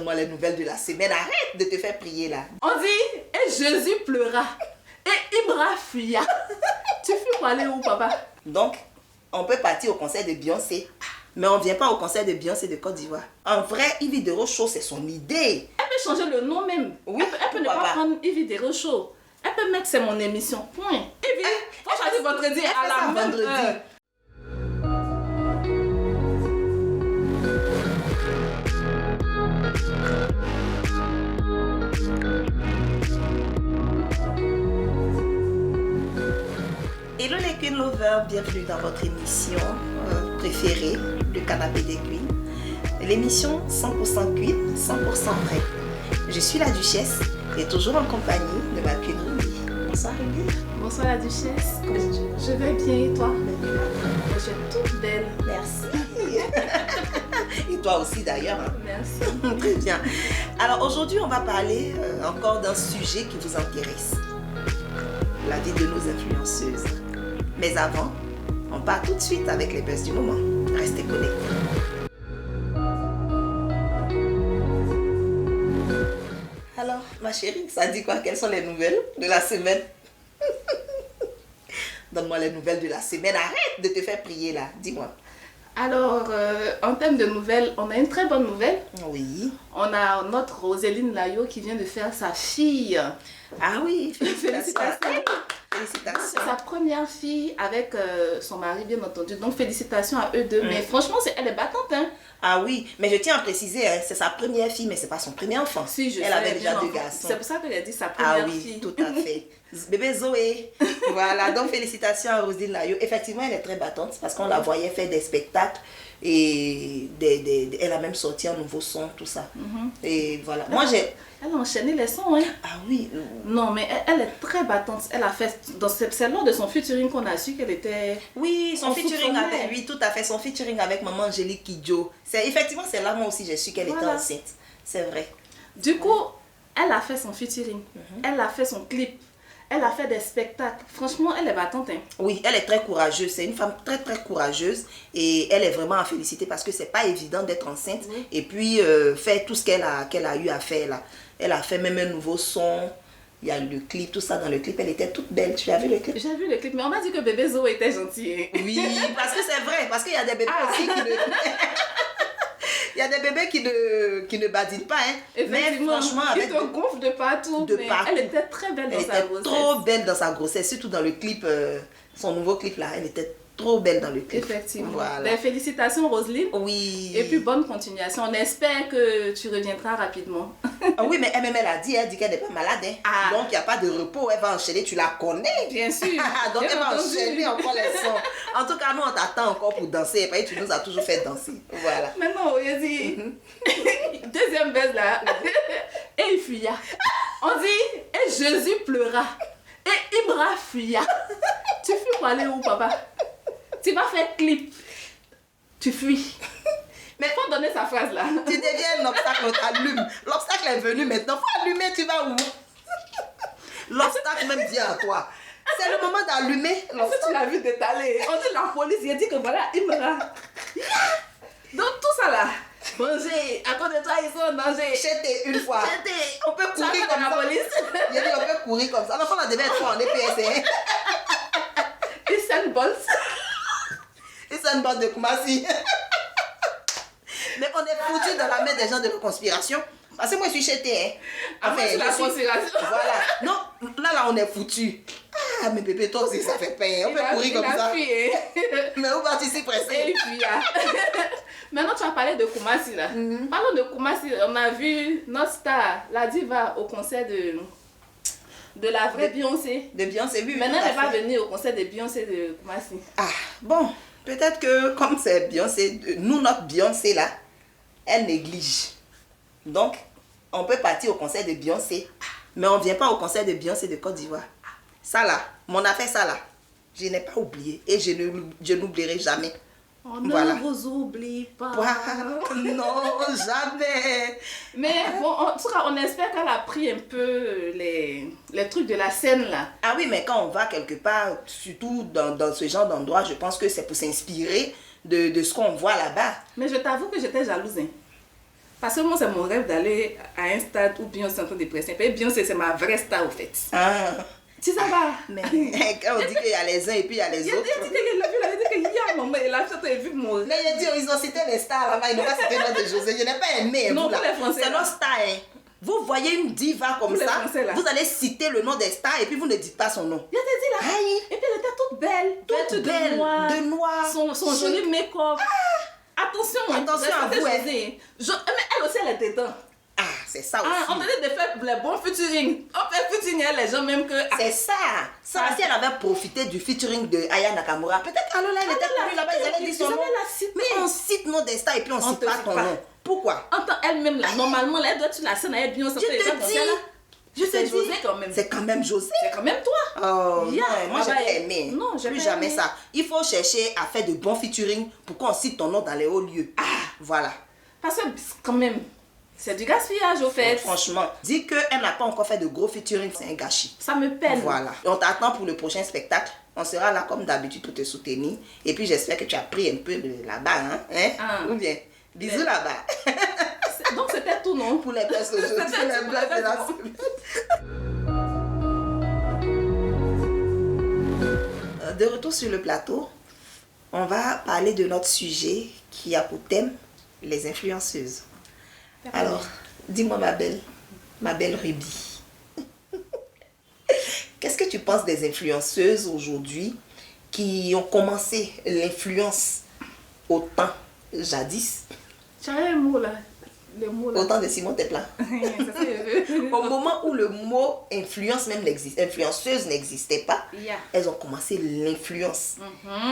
Donne-moi les nouvelles de la semaine. Arrête de te faire prier là. On dit, et Jésus pleura, et Ibra fuya. Tu fuis pour aller où, papa? Donc, on peut partir au concert de Beyoncé. Mais on ne vient pas au concert de Beyoncé de Côte d'Ivoire. En vrai, Yves Derochaud, c'est son idée. Elle peut changer le nom même. Oui, elle peut ne pas prendre Yves Derochaud. Elle peut mettre c'est mon émission. Point. Yves, faut choisir vendredi à la même heure. Hello les Queen Lovers, bienvenue dans votre émission préférée, le canapé des Queens. L'émission 100% Queen, 100% vrai. Je suis la Duchesse et toujours en compagnie de ma Queen Ruby. Bonsoir Ruby. Bonsoir la Duchesse. Je vais bien et toi? Je suis toute belle. Merci. Et toi aussi d'ailleurs. Hein? Merci. Très bien. Alors aujourd'hui on va parler encore d'un sujet qui vous intéresse. La vie de nos influenceuses. Mais avant, on part tout de suite avec les buzz du moment. Restez connectés. Alors, ma chérie, ça dit quoi? Quelles sont les nouvelles de la semaine? Donne-moi les nouvelles de la semaine. Arrête de te faire prier là. Dis-moi. Alors, en termes de nouvelles, on a une très bonne nouvelle. Oui. On a notre Roséline Layo qui vient de faire sa fille. Ah oui, Félicitations. Félicitations. C'est sa première fille avec son mari, bien entendu. Donc, félicitations à eux deux. Mais franchement, elle est battante. Hein? Ah oui, mais je tiens à préciser, hein, c'est sa première fille, mais c'est pas son premier enfant. Si, Elle avait déjà deux garçons. C'est pour ça qu'elle a dit sa première fille. Ah oui, tout à fait. Bébé Zoé. Voilà, donc félicitations à Roselyne Layo. Effectivement, elle est très battante parce qu'on la voyait faire des spectacles et elle a même sorti un nouveau son, tout ça. Et voilà. Moi, j'ai... Elle a enchaîné les sons, hein. Ah oui. Non, mais elle est très battante. Elle a fait... C'est lors de son featuring qu'on a su qu'elle était... Oui, son featuring avec lui, tout à fait. Son featuring avec maman Angélique Kidjo. Effectivement, c'est là moi aussi j'ai su qu'elle était enceinte. C'est vrai. Du coup, elle a fait son featuring. Elle a fait son clip. Elle a fait des spectacles. Franchement, elle est battante. Hein. Oui, elle est très courageuse. C'est une femme très très courageuse. Et elle est vraiment à féliciter parce que c'est pas évident d'être enceinte. Oui. Et puis faire tout ce qu'elle a eu à faire là. Elle a fait même un nouveau son. Il y a le clip, tout ça dans le clip. Elle était toute belle. Tu as vu le clip? J'ai vu le clip, mais on m'a dit que bébé Zo était gentil. Hein. Oui, parce que c'est vrai. Parce qu'il y a des bébés aussi qui ne... Il y a des bébés qui ne badinent pas. Hein. Mais franchement, qui te gonflent de partout. Elle était très belle dans sa grossesse. Elle était trop belle dans sa grossesse. Surtout dans le clip, son nouveau clip là. Elle était trop belle dans le clip. Effectivement. Voilà. Ben, félicitations Roselyne. Oui. Et puis bonne continuation. On espère que tu reviendras rapidement. Ah oui, mais elle a dit qu'elle n'est pas malade. Hein. Ah. Donc il n'y a pas de repos. Elle va enchaîner. Tu la connais. Bien sûr. Donc elle va enchaîner encore les sons. En tout cas, nous on t'attend encore pour danser. Et puis tu nous as toujours fait danser. Voilà. Maintenant, on dit. Deuxième baisse là. Et il fuya. On dit, et Jésus pleura. Et Ibra fuya. Tu fuis pour aller où, papa? Tu vas faire clip. Tu fuis. Mais il faut donner sa phrase là. Tu deviens un obstacle, on t'allume. L'obstacle est venu maintenant. Faut allumer, tu vas où? L'obstacle même vient à toi. C'est le moment d'allumer. Est-ce que tu l'as vu détaler? On dit la police, il a dit que voilà, Ibra. Donc tout ça là. Manger, à cause de toi, ils sont en danger. J'étais une fois. On peut courir comme la ça. Police. Il a dit on peut courir comme ça. L'enfant là devait être fort en EPS. Usain Bolt. Usain Bolt de Kumasi. Mais on est foutu dans la main des gens de la conspiration. Parce que moi je suis chez T. Enfin, la conspiration. Voilà. Non, là on est foutu. Ah, mais bébé, toi aussi ça fait peur. On peut courir comme ça. Mais où vas-tu si pressé? Et puis, maintenant tu as parlé de Kumasi là. Parlons de Kumasi. On a vu notre star, la diva, au concert de la vraie Beyoncé. De Beyoncé, oui. Maintenant elle va venir au concert de Beyoncé de Kumasi. Ah, bon. Peut-être que comme c'est Beyoncé, nous notre Beyoncé là, elle néglige. Donc, on peut partir au concert de Beyoncé, mais on ne vient pas au concert de Beyoncé de Côte d'Ivoire. Ça là, mon affaire ça là, je n'ai pas oublié et je n'oublierai jamais. On ne vous oublie pas. Non, jamais. Mais bon, en tout cas, on espère qu'elle a pris un peu les trucs de la scène là. Ah oui, mais quand on va quelque part, surtout dans ce genre d'endroit, je pense que c'est pour s'inspirer de ce qu'on voit là-bas. Mais je t'avoue que j'étais jalouse. Hein. Parce que moi, c'est mon rêve d'aller à un stade où Beyoncé est en train de presser. Et Beyoncé, c'est ma vraie star, au fait. Ah. Tu sais pas? Mais quand on dit qu'il y a les uns et puis il y a les Il a autres. dit qu'il a dit qu'il y a maman, il a chanté, vu mon rêve. Mais il a dit, ils ont cité les stars là-bas, ils n'ont pas cité le nom de José. Je n'ai pas aimé. Non, vous, là. pour les Français, c'est là. nos stars. Hein. Vous voyez une diva comme Pour les ça, Français, là. vous allez citer le nom des stars et puis vous ne dites pas son nom. Il a dit là. Aïe. Et puis elle était toute belle. Toute vêtue belle, de de noir. Son chic. joli make-up. Attention, Attention à vous, hein. Mais elle aussi, elle était dedans. Ah, c'est ça aussi. On tenait de faire les bons featuring. On fait featuring les gens même que... C'est ça. Ça, si elle avait profité du featuring de Aya Nakamura, peut-être qu'Alola, elle était connue là-bas, ils allaient dire son nom. Mais on cite nos destins et puis on cite pas ton nom. Pourquoi? Entends elle-même là, normalement, là, elle doit être sur la scène, elle bien sortir. Je te dis, José quand même. c'est quand même José. C'est quand même toi. Oh Yeah. non, moi j'ai pas aimé. Non, j'ai plus pas jamais aimé. ça. Il faut chercher à faire de bons featuring pour qu'on cite ton nom dans les hauts lieux. Ah, voilà. Parce que quand même, c'est du gaspillage au fait. Franchement, dis qu'elle n'a pas encore fait de gros featuring, c'est un gâchis. Ça me peine. Voilà. On t'attend pour le prochain spectacle. On sera là comme d'habitude pour te soutenir. Et puis j'espère que tu as pris un peu de là-bas, hein? Ah. Ou bien, bisous là-bas. Donc c'était tout, non? Pour les places aujourd'hui, C'était les tout, blagues de la c'était semaine. De retour sur le plateau, on va parler de notre sujet qui a pour thème les influenceuses. Alors, dis-moi ma belle Ruby, qu'est-ce que tu penses des influenceuses aujourd'hui qui ont commencé l'influence au temps jadis, Tu as un mot là. Le mot là. au temps de Simon Tepla? Au moment où le mot influence même influenceuse n'existait pas, Yeah. elles ont commencé l'influence.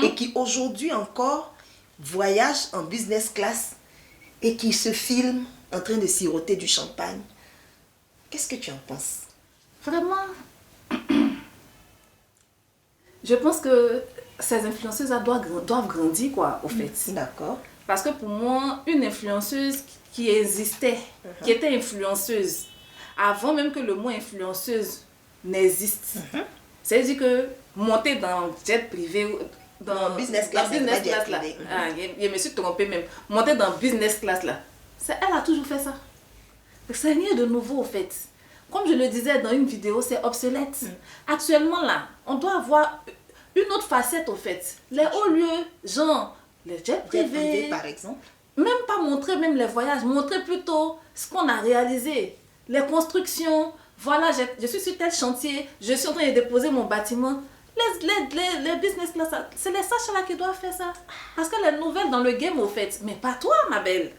Et qui aujourd'hui encore voyagent en business class et qui se filment en train de siroter du champagne. Qu'est-ce que tu en penses? Vraiment, je pense que ces influenceuses doivent grandir, quoi, au fait. D'accord. Parce que pour moi, une influenceuse qui existait, qui était influenceuse, avant même que le mot influenceuse n'existe, c'est-à-dire que monter dans jet privé, dans business class, business c'est pas class jet là, privé. je me suis trompée même, monter dans business class là, elle a toujours fait ça. C'est rien de nouveau au fait. Comme je le disais dans une vidéo, c'est obsolète. Actuellement là, on doit avoir une autre facette au fait. Les hauts lieux, genre les jets Jet privés, privé, par exemple. même pas montrer même les voyages, montrer plutôt ce qu'on a réalisé, les constructions. Voilà, je suis sur tel chantier, je suis en train de déposer mon bâtiment. Les business class, c'est les Sacha là qui doivent faire ça. Parce que les nouvelles dans le game au fait, mais pas toi ma belle.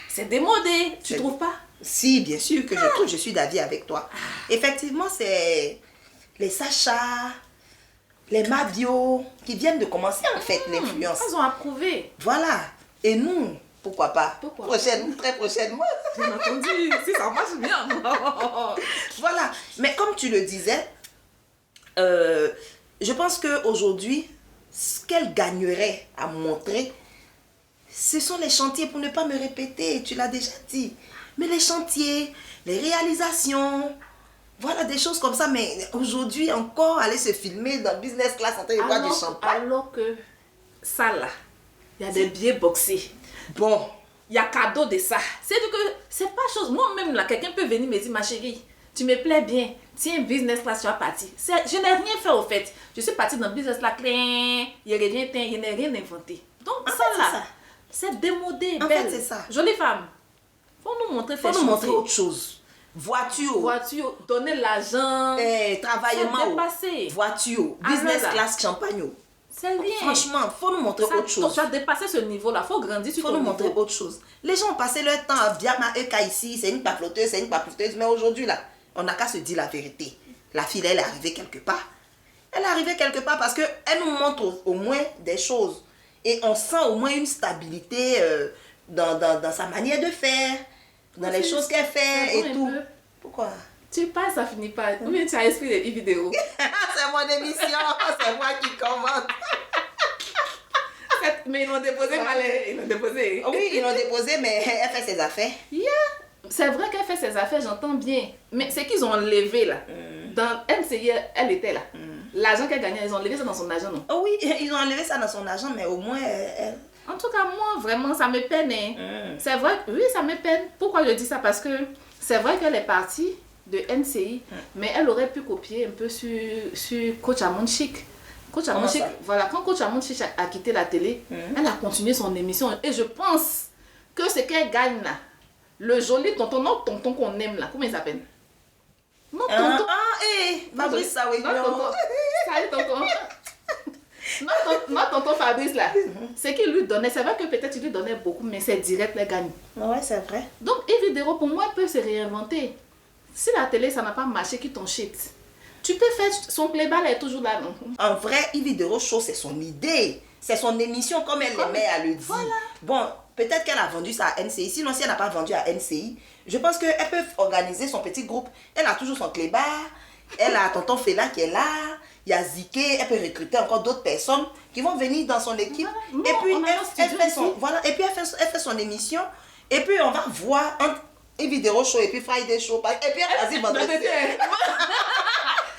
C'est démodé, tu trouves pas? Si, bien sûr que je suis d'avis avec toi. Effectivement, c'est les Sacha, les Mabio qui viennent de commencer en fait l'influence. Elles ont approuvé. Voilà. Et nous, pourquoi pas? Pourquoi? Très prochainement. Bien entendu, si ça marche bien. Voilà. Mais comme tu le disais, je pense qu'aujourd'hui, ce qu'elle gagnerait à montrer, ce sont les chantiers, pour ne pas me répéter, tu l'as déjà dit. Mais les chantiers, les réalisations, voilà des choses comme ça. Mais aujourd'hui encore, aller se filmer dans business class en train de boire du champagne. Alors que ça là, il y a des billets boxés. Bon. Il y a cadeau de ça. C'est-à-dire que c'est pas chose. Moi-même là, quelqu'un peut venir me dire, ma chérie, tu me plais bien. Tiens, business class, tu vas partir. Je n'ai rien fait au fait. Je suis partie dans business class, il revient, je n'ai rien inventé. Donc En ça fait, là, c'est ça. c'est démodé, En belle. fait, c'est ça. Jolie femme. Faut nous montrer, Faut nous montrer autre chose. Voiture. Voiture, donner l'argent. Travaillement. C'est dépassé. Voiture. Ah, Business là. class champagne. C'est rien. Franchement, faut nous montrer Ça, autre chose. tu as dépassé ce niveau-là. Faut grandir sur Il faut ton nous montrer niveau. autre chose. Les gens ont passé leur temps à bien ma ici, c'est une paploteuse, c'est une paploteuse. Mais aujourd'hui, là, on n'a qu'à se dire la vérité. La fille, elle est arrivée quelque part. Elle est arrivée quelque part parce qu'elle nous montre au moins des choses. Et on sent au moins une stabilité dans sa manière de faire, dans les choses qu'elle fait C'est bon et un tout. peu. Pourquoi? Tu parles, ça finit pas. Ou bien tu as esprit des vidéos. C'est mon émission, c'est moi qui commente. Mais ils l'ont déposé mal. Ils l'ont déposé. Oui, ils l'ont déposé, mais elle fait ses affaires. Yeah. C'est vrai qu'elle fait ses affaires, j'entends bien. Mais c'est qu'ils ont enlevé là. Dans MCI, elle était là. L'argent qu'elle gagnait, ils ont enlevé ça dans son argent, non? Oh oui, ils ont enlevé ça dans son argent, mais au moins, En tout cas, moi, vraiment, ça me peine. Hein. C'est vrai, oui, ça me peine. Pourquoi je dis ça? Parce que c'est vrai qu'elle est partie de NCI, mais elle aurait pu copier un peu sur Coach Amon Chic. Coach Amon Chic, voilà, quand Coach Amon Chic a quitté la télé, elle a continué son émission. Et je pense que ce qu'elle gagne là, le joli tonton, notre tonton qu'on aime là, comment il s'appelle? Notre tonton. Fabrice Saoué. Notre tonton. Salut tonton. Notre tonton Fabrice là, ce qu'il lui donnait, c'est vrai que peut-être il lui donnait beaucoup, mais c'est direct, les gagne. Ouais, c'est vrai. Donc, Evidero, pour moi, elle peut se réinventer. Si la télé, ça n'a pas marché, qui ton shit. Tu peux faire son playback, elle est toujours là, non? En vrai, Evidero Show, c'est son idée. C'est son émission, comme elle aimait à le dire. Voilà. Bon, peut-être qu'elle a vendu ça à NCI. Sinon, si elle n'a pas vendu à NCI, je pense qu'elle peut organiser son petit groupe. Elle a toujours son clébar. Elle a tonton Fela qui est là. Il y a Ziké. Elle peut recruter encore d'autres personnes qui vont venir dans son équipe. Voilà. Et puis, elle fait son... Voilà. Et puis, elle fait son émission. Et puis, on va voir entre Evidero Show et puis Friday Show. Et puis, elle choisit vendredi.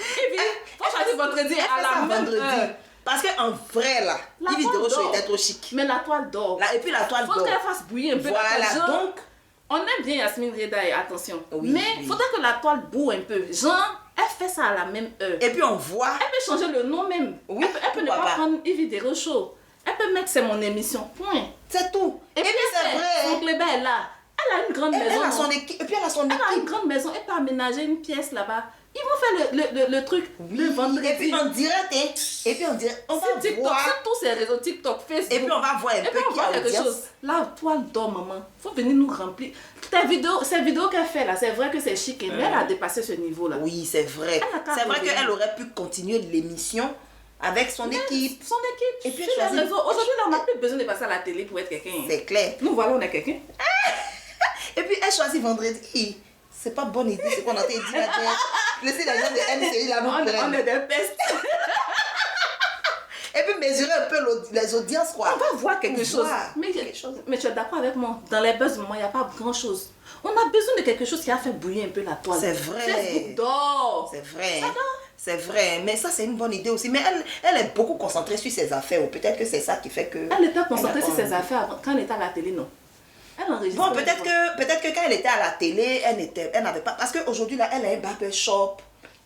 Et puis, faut choisir vendredi à la même heure. Parce qu'en vrai, là, Evidero Show était trop chic. Mais la toile d'or. Et puis, la toile d'or. Faut qu'elle fasse bouillir un peu. Voilà, donc... On aime bien Yasmine Reda, attention. Oui, mais il oui. faudrait que la toile boue un peu. Genre, elle fait ça à la même heure. Et puis, on voit... Elle peut changer le nom même. Oui, elle peut ne pas prendre Evidero Show. Elle peut mettre c'est mon émission. Point. C'est tout. Et puis, c'est vrai. Son clébert est là. Elle a une grande maison. Elle a son équipe. Et puis, elle a son Elle a une équipe. grande maison. Elle peut aménager une pièce là-bas. Ils vont faire le truc le vendredi. Et puis, on dirait, on va TikTok, voir. sur tous ces réseaux, TikTok, Facebook. Et puis, on va voir un peu qui a quelque audience. chose. La toile d'or, maman. Faut venir nous remplir. Ces vidéos qu'elle fait là, c'est vrai que c'est chic, mais elle a dépassé ce niveau-là. Oui, c'est vrai. C'est vrai revenir. qu'elle aurait pu continuer l'émission avec son équipe. Son équipe. Et puis, sur les choisir- réseaux. Aujourd'hui, on n'a plus besoin de passer à la télé pour être quelqu'un. C'est clair. Nous voilà, on est quelqu'un. Et puis, elle choisit vendredi. C'est pas bonne idée ce qu'on a dit là. Laissez les gens de NCI là nous On prennent. est des pestes. Et puis, mesurer un peu les audiences, quoi. On va voir quelque chose. Voir Mais, quelque chose. mais tu es d'accord avec moi? Dans les buzz, il n'y a pas grand-chose. On a besoin de quelque chose qui a fait bouillir un peu la toile. C'est vrai. Facebook d'or. C'est vrai. Ça va. C'est vrai. Mais ça, c'est une bonne idée aussi. Mais elle est beaucoup concentrée sur ses affaires. Ou peut-être que c'est ça qui fait que... Elle était concentrée sur Elle a ses pas- affaires avant, quand elle était à la télé, non. Elle enregistre. Bon, peut-être que quand elle était à la télé, elle n'avait pas... Parce qu'aujourd'hui, là, elle a un barbershop.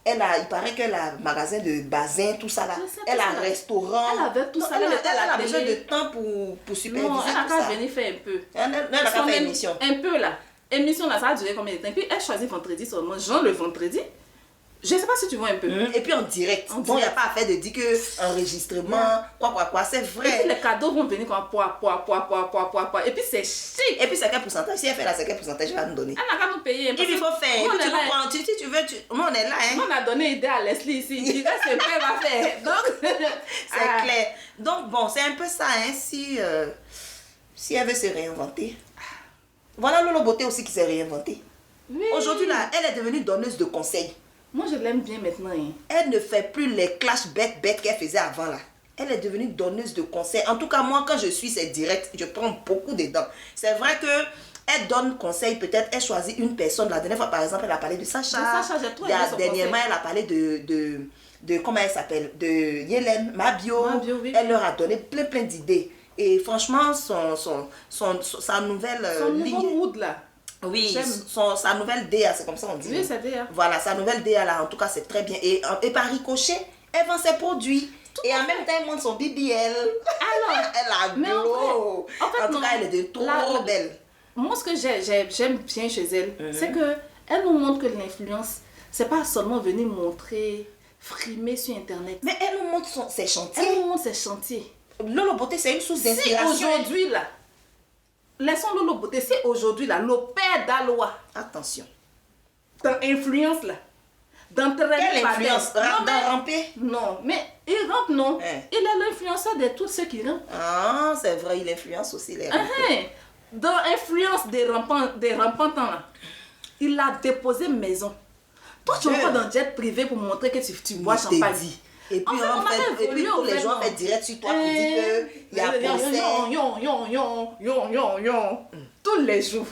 Il paraît qu'elle a un magasin de bazin, tout ça là. Je sais, Elle tout a ça, un là. restaurant. Elle avait tout ça, Elle elle était à la a besoin de télé. temps pour superviser Non, elle a tout qu'à ça. venir faire un peu. Elle n'a pas Son fait émi- émission. Un peu là. Émission là, ça a duré combien de temps? Puis elle choisit vendredi seulement. Genre le vendredi. Je sais pas si tu vois un peu. Et puis en direct. En Donc, il n'y a direct. pas à faire de dire que enregistrement, quoi. C'est Et puis vrai. les cadeaux vont venir comme poids. Et puis c'est chic. Et puis, c'est quel pourcentage? Si elle fait là, c'est quel pourcentage elle va nous donner? Elle n'a qu'à nous payer. Il faut faire. Et Nous, puis, on tu est là. nous prends. Si tu veux, nous, on est là. Hein. On a donné idée à Leslie ici. Il dit que c'est pas elle va faire. Donc, C'est clair. Donc, bon, c'est un peu ça. Hein, si elle veut se réinventer. Voilà Lolo Beauté aussi qui s'est réinventée. Oui. Aujourd'hui, là, elle est devenue donneuse de conseils. Moi, je l'aime bien maintenant. Hein. Elle ne fait plus les clashs bêtes qu'elle faisait avant, là. Elle est devenue donneuse de conseils. En tout cas, moi, quand je suis ses directs, je prends beaucoup dedans. C'est vrai que elle donne conseil, peut-être, elle choisit une personne. La dernière fois, par exemple, elle a parlé de Sacha. De Sacha, j'ai trop aimé son Dernièrement, conseil. elle a parlé de comment elle s'appelle? De Yélène, Mabio. Mabio, oui. Elle leur a donné plein d'idées. Et franchement, sa nouvelle Son nouveau ligne... mood là. Oui, J'aime. sa nouvelle DA, c'est comme ça on dit. Oui, c'est DA. Voilà, sa nouvelle DA là, en tout cas, c'est très bien. Et par ricochet, elle vend ses produits. Et en même temps, elle monte son BBL. Alors, Elle a mais en glow. vrai, en fait, tout non. cas, elle est de trop La- belle. moi, ce que j'aime bien chez elle, c'est que elle nous montre que l'influence, c'est pas seulement venir montrer, frimer sur Internet. Mais elle nous montre ses Elle chantiers. nous montre ses chantiers. Lolo Beauté, c'est une source Si d'inspiration. aujourd'hui là, laissons Lolo Beauté, si aujourd'hui là, le père d'Aloa, Attention. dans influence là, d'entraîner Quelle par influence? terre. Non, mais- Ramper? non, mais il rentre non. Hein. Il est l'influenceur de tous ceux qui rentrent. Ah, c'est vrai, il influence aussi les rampés. Dans influence des rampantants là, il a déposé maison. Toi, tu vas dans jet privé pour montrer que tu bois Je t'ai champagne. dit. Et puis, En fait, on a et puis évolué tous les au gens fait, mettent direct sur toi pour dire qu'il y a concert. Tous les jours.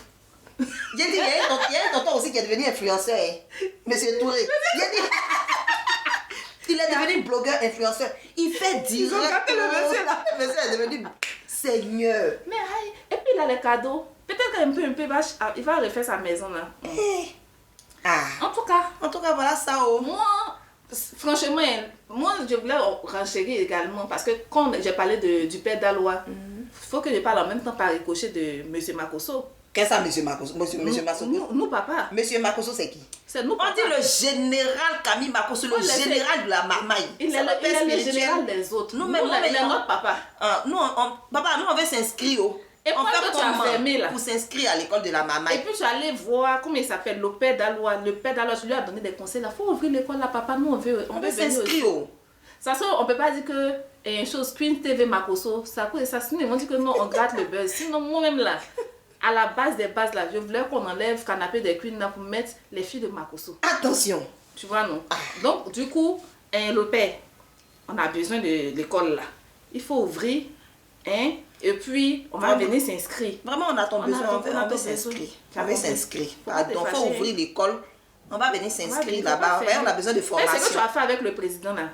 J'ai dit, il y a un tonton aussi qui est devenu influenceur, hein. Monsieur Touré. Il est devenu blogueur influenceur. Il fait direct. ont gâté le monsieur, là. Le monsieur est devenu Seigneur. Mais aïe, et puis il a les cadeaux. Peut-être qu'un peu, il va refaire sa maison là. Ah. En tout cas, Voilà ça. Oh. moi, franchement, moi je voulais renchérir également parce que quand j'ai parlé du père d'Alois, faut que je parle en même temps par ricochet de M. Makosso. Qu'est-ce que ça, monsieur Makosso? Monsieur Makosso? Nous, papa. Monsieur Makosso, c'est qui? C'est nous, papa. On dit le général Camille Makosso, le général de la marmaille. Il est le général des autres. Nous, même, il est notre papa. Papa, nous, on veut s'inscrire. Et on fait comment fermé, là? Pour s'inscrire à l'école de la marmaille. Et puis, je suis allée voir, comment il s'appelle, le père d'Alois. Le père d'Alois, je lui ai donné des conseils. Il faut ouvrir l'école là, papa. Nous, on veut s'inscrire. Ça se on peut pas dire que une chose, Queen TV Makosso, ça, sinon, ils vont dire que non, on gratte le buzz. Sinon, moi-même là, à la base des bases là, je voulais qu'on enlève canapé des Queen là pour mettre les filles de Makosso. Attention. Tu vois, non? Donc, du coup, le père, on a besoin de l'école là. Il faut ouvrir, hein? Et puis, on va venir s'inscrire. Vraiment, on a ton besoin, on veut s'inscrire. On veut s'inscrire. Donc, il faut ouvrir l'école. On va venir s'inscrire là-bas. On a besoin de formation. C'est ce que tu as fait avec le président là.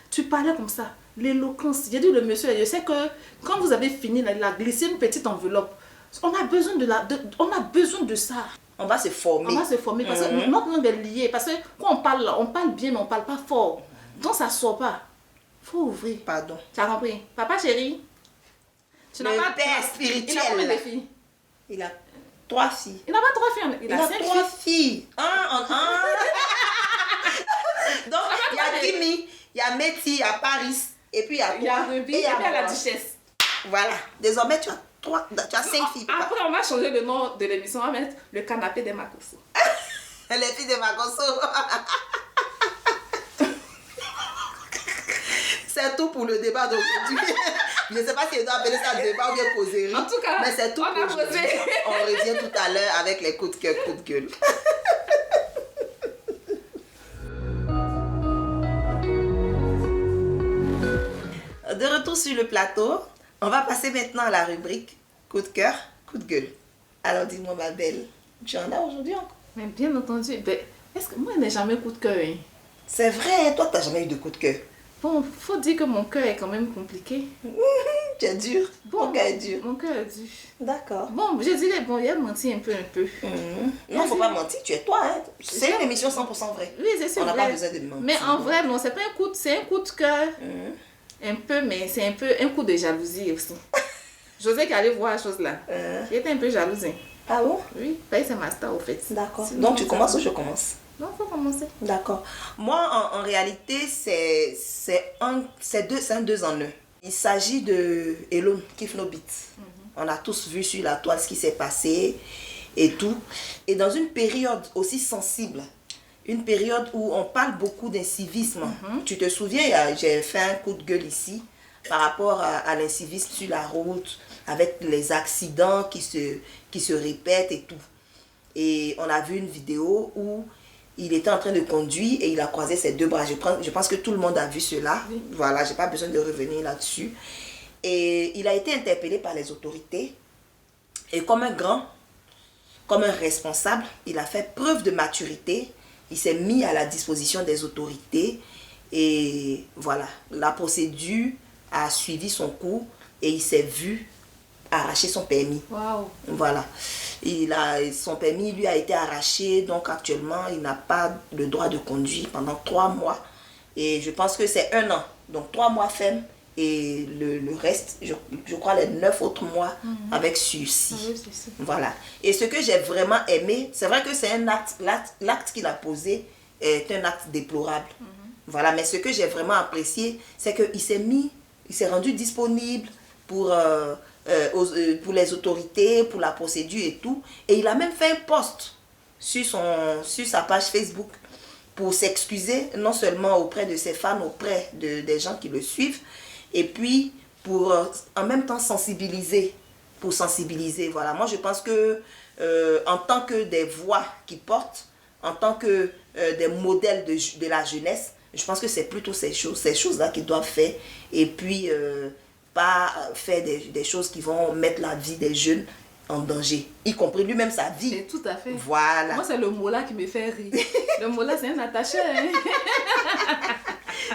Tu parlais comme ça. L'éloquence. J'ai dit le monsieur, je sais que quand vous avez fini, il a glissé une petite enveloppe. On a besoin de ça. On va se former. Parce que notre langue est liée. Parce que quand on parle bien, mais on ne parle pas fort. Donc ça ne sort pas. Il faut ouvrir. Pardon. Tu as compris? Papa chéri, tu n'as pas père spirituel. Il a combien de filles? Il a 3 filles. Il n'a pas 3 filles. Il a 5 3 filles. Donc, il y a Kimi, il y a Métis, il y a Paris. Et puis il y a toi. Il y a Ruby et puis la duchesse. Voilà. Désormais, tu as 5 filles. Papa. Après, on va changer le nom de l'émission. On va mettre le canapé des Makosso. Les filles de Makosso. C'est tout pour le débat d'aujourd'hui. Je ne sais pas si je dois appeler ça débat ou bien causerie. En tout cas, mais c'est tout on a posé. On revient tout à l'heure avec les coups de cœur, coups de gueule. De retour sur le plateau, on va passer maintenant à la rubrique coup de cœur, coup de gueule. Alors dis-moi ma belle, tu en as aujourd'hui encore? Mais bien entendu, est-ce que moi je n'ai jamais coup de cœur? Hein? C'est vrai, toi tu n'as jamais eu de coup de cœur. Bon, faut dire que mon cœur est quand même compliqué. Tu es dur. Bon, mon cœur est dur. Mon cœur est dur. D'accord. Bon, je dirais, bon, il a menti un peu. Non, faut pas mentir, tu es toi. Hein. C'est une émission 100% vraie. Oui, c'est sûr. On n'a pas besoin de mentir. Mais en vrai, non, c'est pas un coup de cœur. Un peu, mais c'est un peu un coup de jalousie aussi. J'osais qu'aller voir la chose là. J'étais un peu jalouse. Ah bon? Oui, c'est ma star au fait. D'accord. Donc tu commences ou je commence? Non, il faut commencer. D'accord. Moi, en réalité, c'est un 2 en 1. Il s'agit de Elon Kifnobit. On a tous vu sur la toile ce qui s'est passé et tout. Et dans une période aussi sensible, une période où on parle beaucoup d'incivisme. Tu te souviens, j'ai fait un coup de gueule ici par rapport à l'incivisme sur la route, avec les accidents qui se répètent et tout. Et on a vu une vidéo où il était en train de conduire et il a croisé ses 2 bras. Je pense que tout le monde a vu cela. Oui. Voilà, je n'ai pas besoin de revenir là-dessus. Et il a été interpellé par les autorités. Et comme un responsable, il a fait preuve de maturité. Il s'est mis à la disposition des autorités. Et voilà, la procédure a suivi son cours et il s'est vu arracher son permis. Wow. Voilà. Son permis lui a été arraché, donc actuellement il n'a pas le droit de conduire pendant 3 mois. Et je pense que c'est 1 an. Donc 3 mois ferme et le reste, je crois les 9 autres mois avec sursis. Ah oui, c'est ça. Voilà. Et ce que j'ai vraiment aimé, c'est vrai que c'est un acte, l'acte qu'il a posé est un acte déplorable. Voilà, mais ce que j'ai vraiment apprécié, c'est qu'il s'est rendu disponible pour les autorités, pour la procédure et tout. Et il a même fait un post sur sa page Facebook pour s'excuser, non seulement auprès de ses fans, auprès des gens qui le suivent, et puis pour en même temps sensibiliser. Voilà, moi je pense que en tant que des voix qui portent, en tant que des modèles de la jeunesse, je pense que c'est plutôt ces choses-là qu'ils doivent faire, et puis pas faire des choses qui vont mettre la vie des jeunes en danger, y compris lui-même sa vie. Et tout à fait. Voilà. Moi, c'est le mot là qui me fait rire. Le mot là, c'est un attaché. Hein?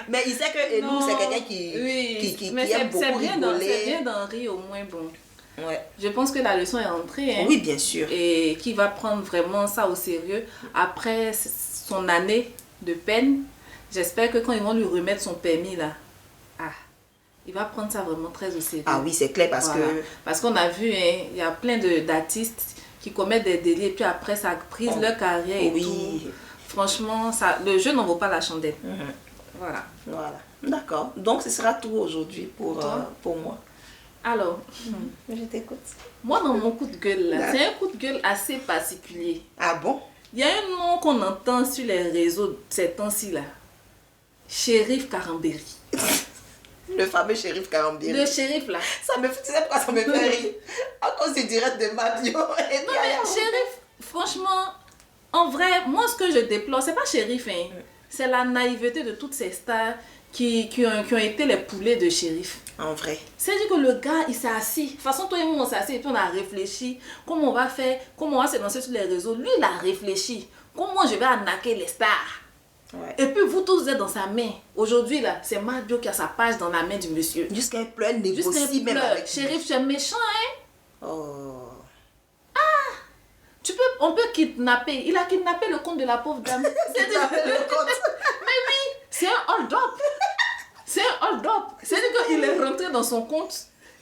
Mais il sait que Elou, Non. c'est quelqu'un qui mais aime beaucoup rigoler. C'est bien d'en rire au moins, bon. Ouais. Je pense que la leçon est entrée. Hein, Oui, bien sûr. et qui va prendre vraiment ça au sérieux. Après son année de peine, j'espère que quand ils vont lui remettre son permis, là, il va prendre ça vraiment très au sérieux. Ah oui, c'est clair parce Voilà. que... Parce qu'on a vu, hein, il y a plein d'artistes qui commettent des délits et puis après ça brise leur carrière et tout. Franchement, le jeu n'en vaut pas la chandelle. Voilà. Voilà. D'accord. Donc, ce sera tout aujourd'hui pour moi. Alors, Je t'écoute. moi dans mon coup de gueule, là, c'est un coup de gueule assez particulier. Ah bon? Il y a un nom qu'on entend sur les réseaux ces temps-ci là. Shérif Karambéry. Le fameux shérif Karambéry. Le shérif là. Ça me fait, tu sais pourquoi ça me fait rire? À cause du direct de Mabio. Non mais shérif, franchement, en vrai, moi ce que je déplore, c'est pas shérif, hein. C'est la naïveté de toutes ces stars qui ont été les poulets de shérif. En vrai. C'est-à-dire que le gars, il s'est assis. De toute façon, toi et moi, on s'est assis et puis on a réfléchi. Comment on va faire, comment on va se lancer sur les réseaux. Lui, il a réfléchi. Comment je vais arnaquer les stars. Ouais. Et puis vous tous, vous êtes dans sa main. Aujourd'hui, là, c'est Mabio qui a sa page dans la main du monsieur. Jusqu'à un plein Juste négocie un même pleur. avec lui. Shérif, tu es méchant, hein. Oh. On peut kidnapper. Il a kidnappé le compte de la pauvre dame. C'est le compte. C'est un hold-up. C'est un hold-up. C'est-à-dire qu'il est rentré dans son compte.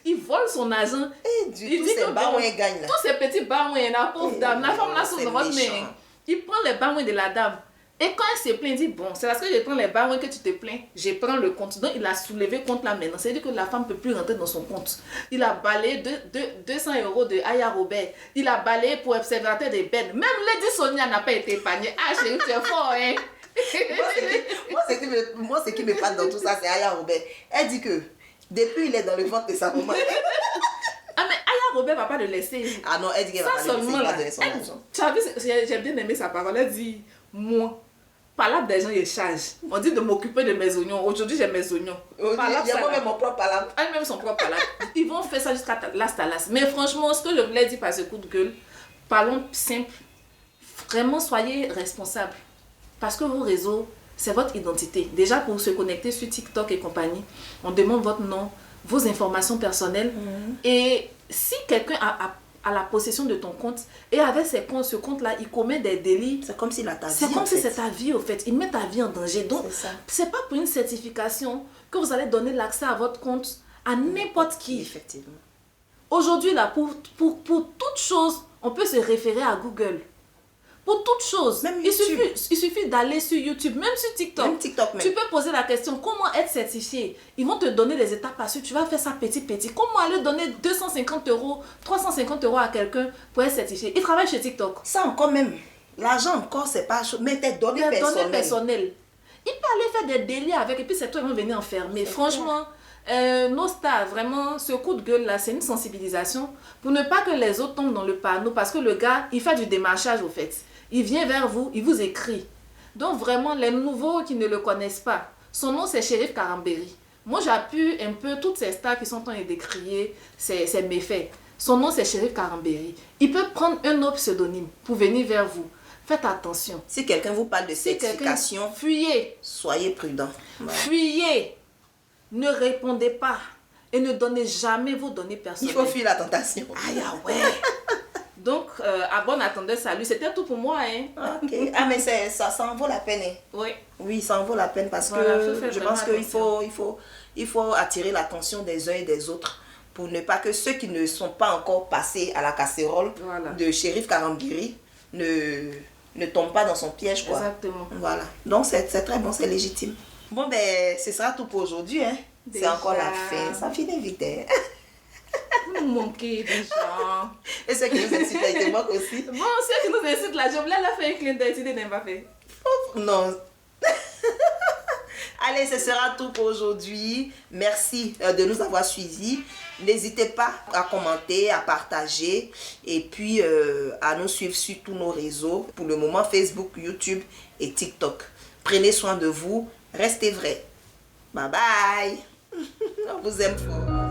Il vole son argent. Et du tout, c'est bas où elle gagne là. Tous ces petits baouins, la pauvre dame, la femme là sous c'est votre méchant. main. Il prend les baouins de la dame. Et quand elle se plaint, il dit bon, c'est parce que je prends les baouins que tu te plains. Je prends le compte. Donc il a soulevé compte là maintenant. C'est-à-dire que la femme ne peut plus rentrer dans son compte. Il a balayé 200 € de Aya Robert. Il a balayé pour observateur des bennes. Même Lady Sonia n'a pas été épargnée. Ah chérie, tu es fort, hein. Moi, ce qui me parle dans tout ça, c'est Aya Robert. Elle dit que depuis il est dans le ventre de sa maman. Ah mais Aya Robert va pas le laisser. Ah non, elle dit qu'elle va Ça pas le laisser, seulement il va là. donner son Elle- argent. Tu as vu, j'ai bien aimé sa parole. Elle dit moi, palabre des gens, il charge. On dit de m'occuper de mes oignons. Aujourd'hui, j'ai mes oignons. Palabre, Il y a ça, moi-même là. mon propre palabre. Elle-même son propre palabre. Ils vont faire ça jusqu'à las. Mais franchement, ce que je voulais dire par ce coup de gueule, parlons simple. Vraiment, soyez responsables. Parce que vos réseaux, c'est votre identité. Déjà, pour se connecter sur TikTok et compagnie, on demande votre nom, vos informations personnelles. Et si quelqu'un a la possession de ton compte et avec ce compte-là, il commet des délits, C'est comme si la ta vie. c'est comme en si fait. c'est ta vie au fait. Il met ta vie en danger. Donc, C'est ça. c'est pas pour une certification que vous allez donner l'accès à votre compte à n'importe qui. Effectivement. Aujourd'hui, là, pour toute chose, on peut se référer à Google. Pour toute chose. Même il YouTube. suffit d'aller sur YouTube, même sur TikTok. Même TikTok même. Tu peux poser la question, comment être certifié? Ils vont te donner les étapes à suivre. Tu vas faire ça petit. Comment aller donner 250 €, 350 € à quelqu'un pour être certifié? Il travaille chez TikTok. Ça encore même. L'argent encore, c'est pas chaud. Mais tes données Des données personnelles. personnelles. Il peut aller faire des délits avec et puis c'est toi qui vont venir enfermer. Franchement, nos stars, vraiment, ce coup de gueule là, c'est une sensibilisation pour ne pas que les autres tombent dans le panneau parce que le gars, il fait du démarchage au fait. Il vient vers vous, il vous écrit. Donc vraiment, les nouveaux qui ne le connaissent pas, son nom c'est Shérif Karambéry. Moi j'appuie un peu toutes ces stars qui sont en train de décrier ces méfaits. Son nom c'est Shérif Karambéry. Il peut prendre un autre pseudonyme pour venir vers vous. Faites attention. Si quelqu'un vous parle de Si quelqu'un, certification, fuyez. soyez prudent. Voilà. Fuyez. Ne répondez pas. Et ne donnez jamais vos données Il personnelles. faut fuir la tentation. Aïe, ah ouais. Donc, à bon attendeur, salut. C'était tout pour moi. Hein. Ok. Ah, mais ça en vaut la peine. Hein. Oui. Oui, ça en vaut la peine parce Voilà, faut que faire je vraiment pense qu'il attention. il faut attirer l'attention des uns et des autres pour ne pas que ceux qui ne sont pas encore passés à la casserole Voilà. de Shérif Karambéry ne tombent pas dans son piège, quoi. Exactement. Voilà. Donc, c'est très bon, c'est légitime. Bon, ben, ce sera tout pour aujourd'hui. Hein. C'est Déjà. encore la fin. Ça finit vite. Hein. Vous nous manquez déjà. Et ceux qui nous incitent à être moquent aussi. Bon, ceux qui nous incitent là, je voulais la faire un clin d'œil. Tu n'as pas fait. Non. Allez, ce sera tout pour aujourd'hui. Merci de nous avoir suivis. N'hésitez pas à commenter, à partager et puis à nous suivre sur tous nos réseaux. Pour le moment, Facebook, YouTube et TikTok. Prenez soin de vous. Restez vrais. Bye bye. On vous aime fort.